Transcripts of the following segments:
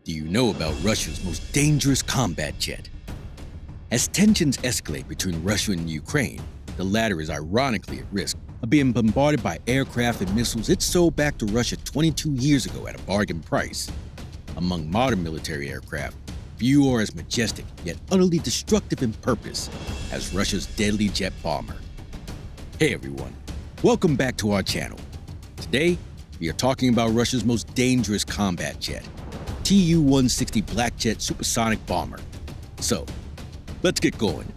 Do you know about Russia's most dangerous combat jet? As tensions escalate between Russia and Ukraine, the latter is ironically at risk of being bombarded by aircraft and missiles it sold back to Russia 22 years ago at a bargain price. Among modern military aircraft, few are as majestic yet utterly destructive in purpose as Russia's deadly jet bomber. Hey everyone, welcome back to our channel. Today, we are talking about Russia's most dangerous combat jet, Tu-160 Black Jet supersonic bomber. So, let's get going.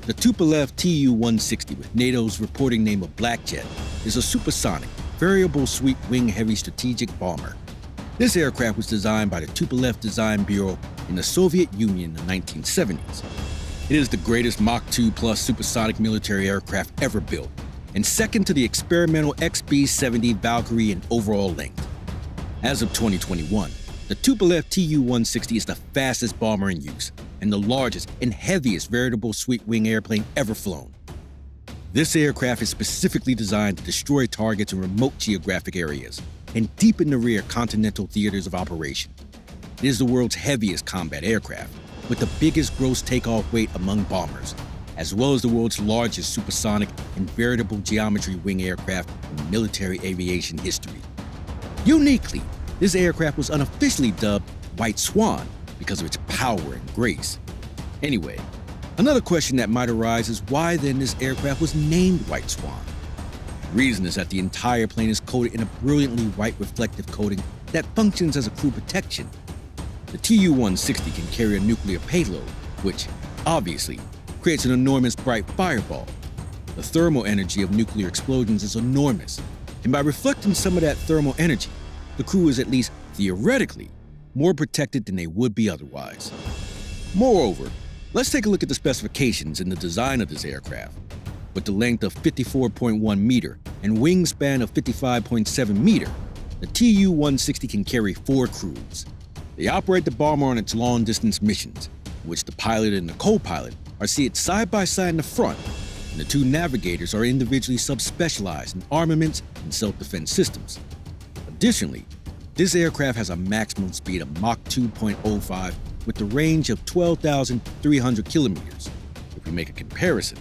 The Tupolev Tu-160, with NATO's reporting name of Black Jet, is a supersonic, variable sweep-wing heavy strategic bomber. This aircraft was designed by the Tupolev Design Bureau in the Soviet Union in the 1970s. It is the greatest Mach 2 plus supersonic military aircraft ever built, and second to the experimental XB-70 Valkyrie in overall length. As of 2021, the Tupolev Tu-160 is the fastest bomber in use and the largest and heaviest variable sweep-wing airplane ever flown. This aircraft is specifically designed to destroy targets in remote geographic areas and deep in the rear continental theaters of operation. It is the world's heaviest combat aircraft, with the biggest gross takeoff weight among bombers, as well as the world's largest supersonic and veritable geometry wing aircraft in military aviation history. Uniquely, this aircraft was unofficially dubbed White Swan because of its power and grace. Anyway, another question that might arise is why then this aircraft was named White Swan. The reason is that the entire plane is coated in a brilliantly white reflective coating that functions as a crew protection. The Tu-160 can carry a nuclear payload, which, obviously, creates an enormous bright fireball. The thermal energy of nuclear explosions is enormous, and by reflecting some of that thermal energy, the crew is at least theoretically more protected than they would be otherwise. Moreover, let's take a look at the specifications and the design of this aircraft. With the length of 54.1 meter and wingspan of 55.7 meter, the Tu-160 can carry 4 crews. They operate the bomber on its long-distance missions, in which the pilot and the co-pilot are seated side by side in the front, and the 2 navigators are individually subspecialized in armaments and self-defense systems. Additionally, this aircraft has a maximum speed of Mach 2.05 with the range of 12,300 kilometers. If we make a comparison,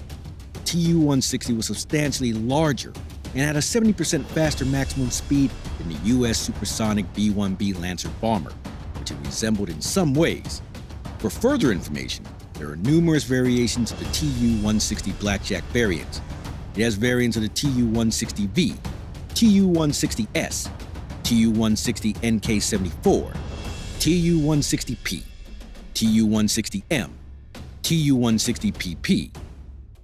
the Tu-160 was substantially larger and had a 70% faster maximum speed than the US supersonic B-1B Lancer bomber, which it resembled in some ways. For further information, there are numerous variations of the Tu-160 Blackjack variants. It has variants of the Tu-160V, Tu-160S, Tu-160 NK-74, Tu-160P, Tu-160M, Tu-160PP,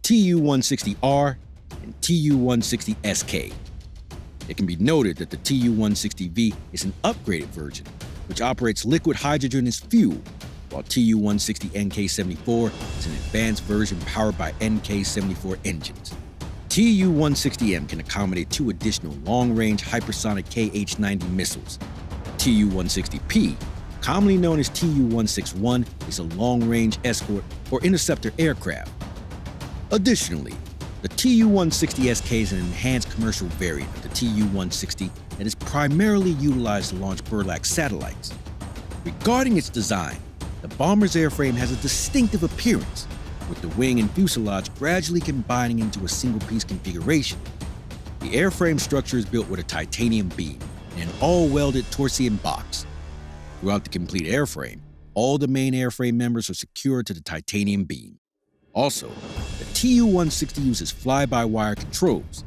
Tu-160R, and Tu-160SK. It can be noted that the Tu-160V is an upgraded version, which operates liquid hydrogen as fuel, while Tu-160 NK-74 is an advanced version powered by NK-74 engines. Tu-160M can accommodate 2 additional long-range hypersonic KH-90 missiles. Tu-160P, commonly known as Tu-161, is a long-range escort or interceptor aircraft. Additionally, the Tu-160SK is an enhanced commercial variant of the Tu-160 that is primarily utilized to launch Burlac satellites. Regarding its design, the bomber's airframe has a distinctive appearance, with the wing and fuselage gradually combining into a single-piece configuration. The airframe structure is built with a titanium beam and an all-welded Torsion box. Throughout the complete airframe, all the main airframe members are secured to the titanium beam. Also, the Tu-160 uses fly-by-wire controls.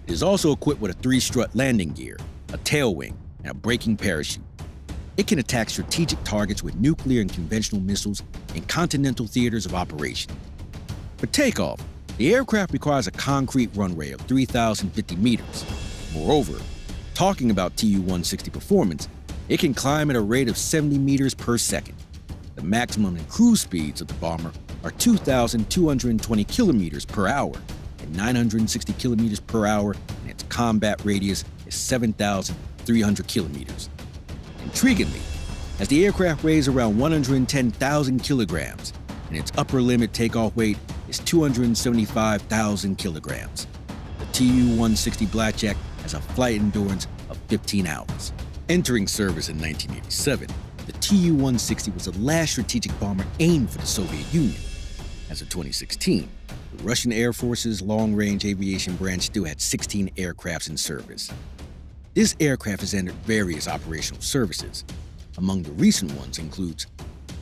It is also equipped with a 3-strut landing gear, a tail wing, and a braking parachute. It can attack strategic targets with nuclear and conventional missiles in continental theaters of operation. For takeoff, the aircraft requires a concrete runway of 3,050 meters. Moreover, talking about Tu-160 performance, it can climb at a rate of 70 meters per second. The maximum and cruise speeds of the bomber are 2,220 kilometers per hour and 960 kilometers per hour, and its combat radius is 7,300 kilometers. Intriguingly, as the aircraft weighs around 110,000 kilograms, and its upper limit takeoff weight is 275,000 kilograms, the Tu-160 Blackjack has a flight endurance of 15 hours. Entering service in 1987, the Tu-160 was the last strategic bomber aimed for the Soviet Union. As of 2016, the Russian Air Force's long-range aviation branch still had 16 aircrafts in service. This aircraft has entered various operational services. Among the recent ones includes,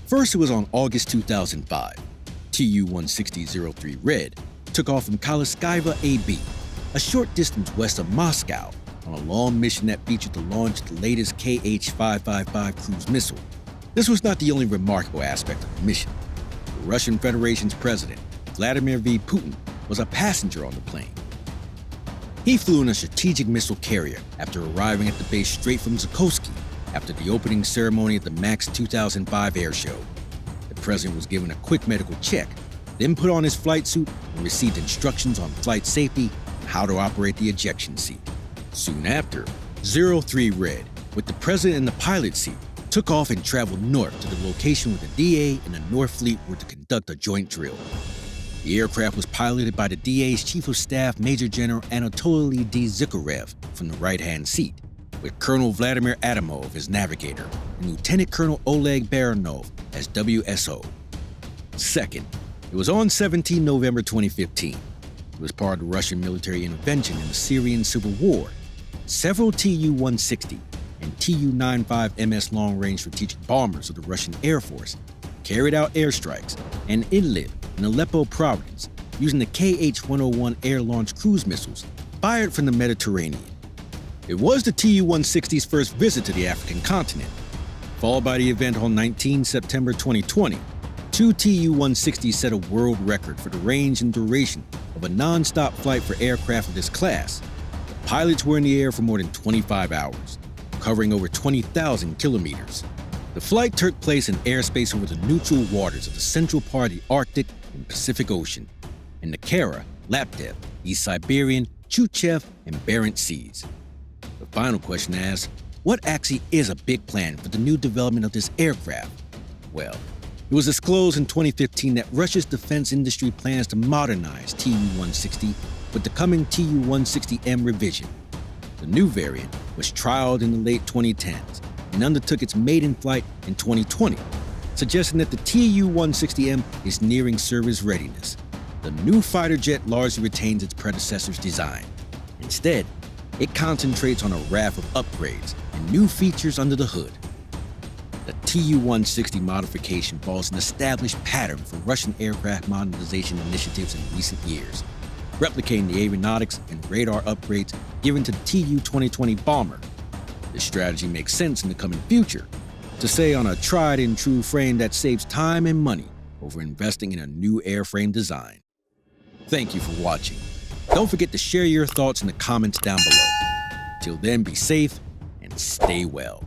first it was on August 2005, Tu-160-03 Red took off from Kaliskaiva AB, a short distance west of Moscow, on a long mission that featured the launch of the latest Kh-555 cruise missile. This was not the only remarkable aspect of the mission. The Russian Federation's president, Vladimir V. Putin, was a passenger on the plane. He flew in a strategic missile carrier after arriving at the base straight from Zukovsky after the opening ceremony at the MAX 2005 air show. The president was given a quick medical check, then put on his flight suit and received instructions on flight safety and how to operate the ejection seat. Soon after, 03 Red, with the president in the pilot seat, took off and traveled north to the location where the DA and the North Fleet were to conduct a joint drill. The aircraft was piloted by the DA's Chief of Staff Major General Anatoly D. Zikarev from the right-hand seat, with Colonel Vladimir Adamov as navigator and Lieutenant Colonel Oleg Baranov as WSO. Second, it was on 17 November 2015. It was part of the Russian military intervention in the Syrian civil war. Several Tu-160 and Tu-95 MS long-range strategic bombers of the Russian Air Force carried out airstrikes in Idlib and Aleppo province using the Kh-101 air-launched cruise missiles fired from the Mediterranean. It was the Tu-160's first visit to the African continent. Followed by the event on 19 September 2020, two Tu-160s set a world record for the range and duration of a non-stop flight for aircraft of this class. The pilots were in the air for more than 25 hours, covering over 20,000 kilometers. The flight took place in airspace over the neutral waters of the central part of the Arctic and Pacific Ocean, and the Kara, Laptev, East Siberian, Chukchev, and Barents Seas. The final question asks, what actually is a big plan for the new development of this aircraft? Well, it was disclosed in 2015 that Russia's defense industry plans to modernize Tu-160 with the coming Tu-160M revision. The new variant was trialed in the late 2010s and undertook its maiden flight in 2020, suggesting that the Tu-160M is nearing service readiness. The new fighter jet largely retains its predecessor's design. Instead, it concentrates on a raft of upgrades and new features under the hood. The Tu-160 modification follows an established pattern for Russian aircraft modernization initiatives in recent years, replicating the avionics and radar upgrades given to the Tu-2020 bomber. This strategy makes sense in the coming future, to say on a tried-and-true frame that saves time and money over investing in a new airframe design. Thank you for watching. Don't forget to share your thoughts in the comments down below. Till then, be safe and stay well.